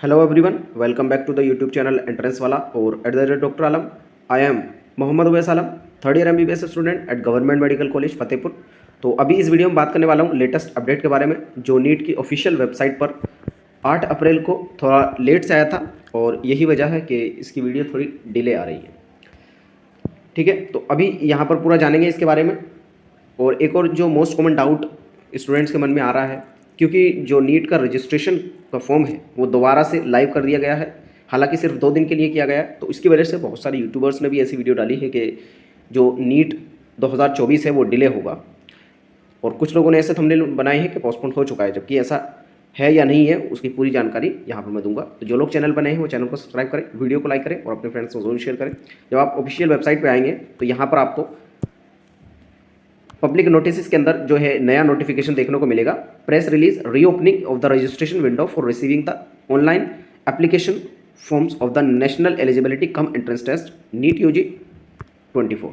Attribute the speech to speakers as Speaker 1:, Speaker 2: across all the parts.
Speaker 1: Hello everyone, welcome back to the YouTube channel entrance वाला और at the rate doctor Alam. I am Mohammad Uvais Alam, third year MBBS student at government medical college Fatehpur. तो अभी इस video में बात करने वाला हूँ लेटेस्ट अपडेट के बारे में, जो नीट की ऑफिशियल वेबसाइट पर 8 अप्रैल को थोड़ा लेट से आया था और यही वजह है कि इसकी वीडियो थोड़ी डिले आ रही है। ठीक है, तो अभी यहाँ पर पूरा जानेंगे इसके बारे में। और एक और जो मोस्ट कॉमन डाउट स्टूडेंट्स के मन में आ रहा है, क्योंकि जो नीट का रजिस्ट्रेशन का फॉर्म है वो दोबारा से लाइव कर दिया गया है, हालांकि सिर्फ 2 दिन के लिए किया गया है। तो इसकी वजह से बहुत सारे यूट्यूबर्स ने भी ऐसी वीडियो डाली है कि जो नीट 2024 है वो डिले होगा, और कुछ लोगों ने ऐसे थंबनेल बनाए हैं कि पोस्टपोन हो चुका है, जबकि ऐसा है या नहीं है उसकी पूरी जानकारी यहाँ पर मैं दूंगा। तो जो लोग चैनल पर नए हैं वो चैनल को सब्सक्राइब करें, वीडियो को लाइक करें और अपने फ्रेंड्स को जरूर शेयर करें। जब आप ऑफिशियल वेबसाइट पर आएंगे तो यहाँ पर आपको पब्लिक नोटिस के अंदर जो है नया नोटिफिकेशन देखने को मिलेगा। Press release reopening of the registration window for receiving the online application forms of the national eligibility cum entrance test NEET UG 24।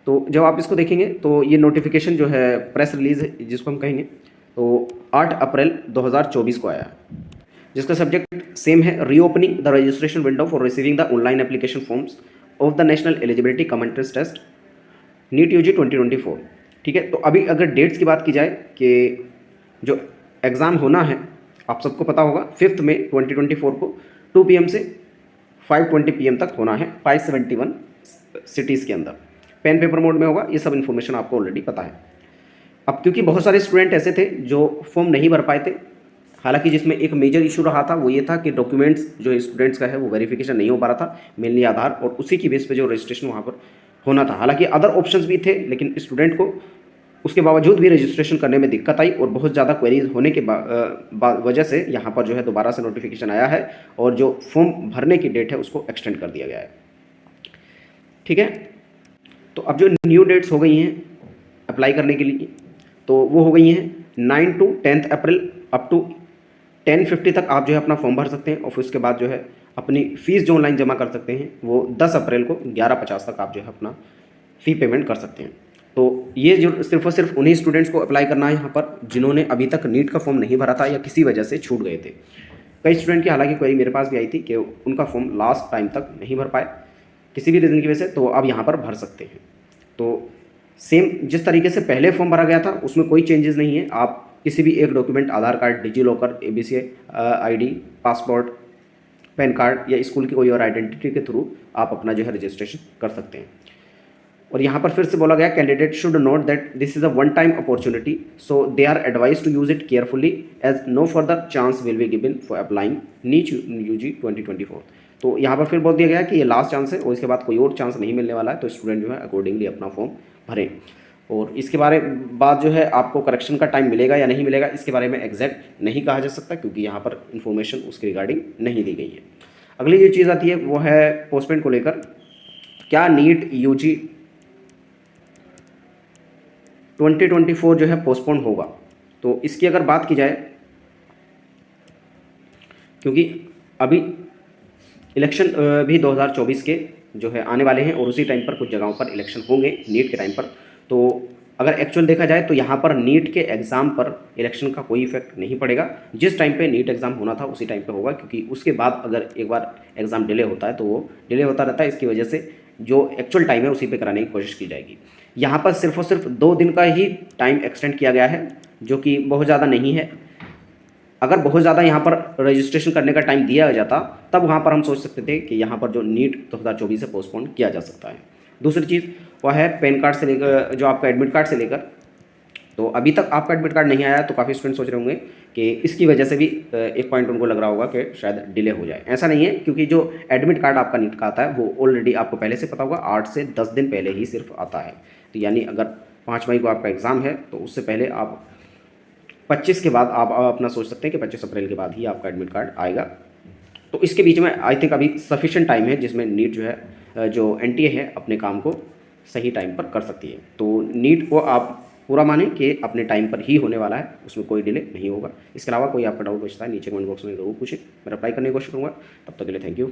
Speaker 1: तो जब आप इसको देखेंगे तो ये नोटिफिकेशन जो है प्रेस रिलीज जिसको हम कहेंगे, तो 8 अप्रैल 2024 को आया है, जिसका सब्जेक्ट सेम है, reopening the registration window for receiving the online application forms of the national eligibility cum entrance test NEET UG 2024। ठीक है, तो अभी अगर डेट्स की बात की जाए कि जो एग्ज़ाम होना है, आप सबको पता होगा 5 मई 2024 को 2 PM से 5:20 PM तक होना है 571 सिटीज़ के अंदर। पेन पेपर मोड में होगा, ये सब इन्फॉर्मेशन आपको ऑलरेडी पता है। अब क्योंकि बहुत सारे स्टूडेंट ऐसे थे जो फॉर्म नहीं भर पाए थे, हालांकि जिसमें एक मेजर इशू रहा था वो ये था कि डॉक्यूमेंट्स जो स्टूडेंट्स का है वो वेरिफिकेशन नहीं हो पा रहा था, मेनली आधार, और उसी की बेस पे जो रजिस्ट्रेशन वहाँ पर होना था। हालांकि अदर ऑप्शंस भी थे, लेकिन स्टूडेंट को उसके बावजूद भी रजिस्ट्रेशन करने में दिक्कत आई और बहुत ज़्यादा क्वेरीज होने के वजह से यहाँ पर जो है दोबारा से नोटिफिकेशन आया है और जो फॉर्म भरने की डेट है उसको एक्सटेंड कर दिया गया है। ठीक है, तो अब जो न्यू डेट्स हो गई हैं अप्लाई करने के लिए, तो वो हो गई हैं 9 to 10 अप्रैल अप टू 10:50 तक आप जो है अपना फॉर्म भर सकते हैं, और फिर उसके बाद जो है अपनी फ़ीस जो ऑनलाइन जमा कर सकते हैं वो 10 अप्रैल को 11:50 तक आप जो है अपना फ़ी पेमेंट कर सकते हैं। तो ये जो सिर्फ और सिर्फ उन्हीं स्टूडेंट्स को अप्लाई करना है यहाँ पर जिन्होंने अभी तक नीट का फॉर्म नहीं भरा था या किसी वजह से छूट गए थे। कई स्टूडेंट की हालांकि क्वेरी मेरे पास भी आई थी कि उनका फॉर्म लास्ट टाइम तक नहीं भर पाए किसी भी रीज़न की वजह से, तो अब यहाँ पर भर सकते हैं। तो सेम जिस तरीके से पहले फॉर्म भरा गया था उसमें कोई चेंजेस नहीं है। आप किसी भी एक document, Aadhaar card, DigiLocker, ABC ID, passport, PAN card या स्कूल की कोई और आइडेंटिटी के थ्रू आप अपना जो है रजिस्ट्रेशन कर सकते हैं। और यहाँ पर फिर से बोला गया, candidate should note that this is a one time opportunity, so they are advise to use it carefully as no further chance will be given for applying NEET UG 2024। तो यहाँ पर फिर बोल दिया गया कि ये लास्ट चांस है और इसके बाद कोई और चांस नहीं मिलने वाला है, तो स्टूडेंट जो है अकॉर्डिंगली अपना फॉर्म भरें। और इसके बाद जो है आपको करेक्शन का टाइम मिलेगा या नहीं मिलेगा, इसके बारे में एग्जैक्ट नहीं कहा जा सकता, क्योंकि यहाँ पर इन्फॉर्मेशन उसके रिगार्डिंग नहीं दी गई है। अगली जो चीज़ आती है वो है पोस्टपोन को लेकर, क्या नीट यूजी 2024 जो है पोस्टपोन होगा। तो इसकी अगर बात की जाए, क्योंकि अभी इलेक्शन भी 2024 के जो है आने वाले हैं और उसी टाइम पर कुछ जगहों पर इलेक्शन होंगे नीट के टाइम पर, तो अगर एक्चुअल देखा जाए तो यहाँ पर नीट के एग्ज़ाम पर इलेक्शन का कोई इफेक्ट नहीं पड़ेगा। जिस टाइम पे नीट एग्ज़ाम होना था उसी टाइम पे होगा, क्योंकि उसके बाद अगर एक बार एग्ज़ाम डिले होता है तो वो डिले होता रहता है। इसकी वजह से जो एक्चुअल टाइम है उसी पे कराने की कोशिश की जाएगी। यहाँ पर सिर्फ और सिर्फ 2 दिन का ही टाइम एक्सटेंड किया गया है, जो कि बहुत ज़्यादा नहीं है। अगर बहुत ज़्यादा यहाँ पर रजिस्ट्रेशन करने का टाइम दिया जाता तब वहाँ पर हम सोच सकते थे कि यहाँ पर जो नीट 2024 से पोस्टपोन किया जा सकता है। दूसरी चीज़ वह है पैन कार्ड से लेकर जो आपका एडमिट कार्ड से लेकर, तो अभी तक आपका एडमिट कार्ड नहीं आया, तो काफ़ी स्टूडेंट सोच रहे होंगे कि इसकी वजह से भी एक पॉइंट उनको लग रहा होगा कि शायद डिले हो जाए। ऐसा नहीं है, क्योंकि जो एडमिट कार्ड आपका नीट का आता है वो ऑलरेडी आपको पहले से पता होगा, 8 से 10 दिन पहले ही सिर्फ आता है। तो यानी अगर 5 मई को आपका एग्ज़ाम है तो उससे पहले आप 25 के बाद आप अपना सोच सकते हैं कि 25 अप्रैल के बाद ही आपका एडमिट कार्ड आएगा। तो इसके बीच में आई थिंक अभी सफिशेंट टाइम है जिसमें नीट जो है जो NTA है अपने काम को सही टाइम पर कर सकती है। तो नीट को आप पूरा माने कि अपने टाइम पर ही होने वाला है, उसमें कोई डिले नहीं होगा। इसके अलावा कोई आपका डाउट बचता है नीचे कमेंट बॉक्स में ज़रूर पूछें, मैं रिप्लाई करने की कोशिश करूँगा। तब तक के लिए थैंक यू।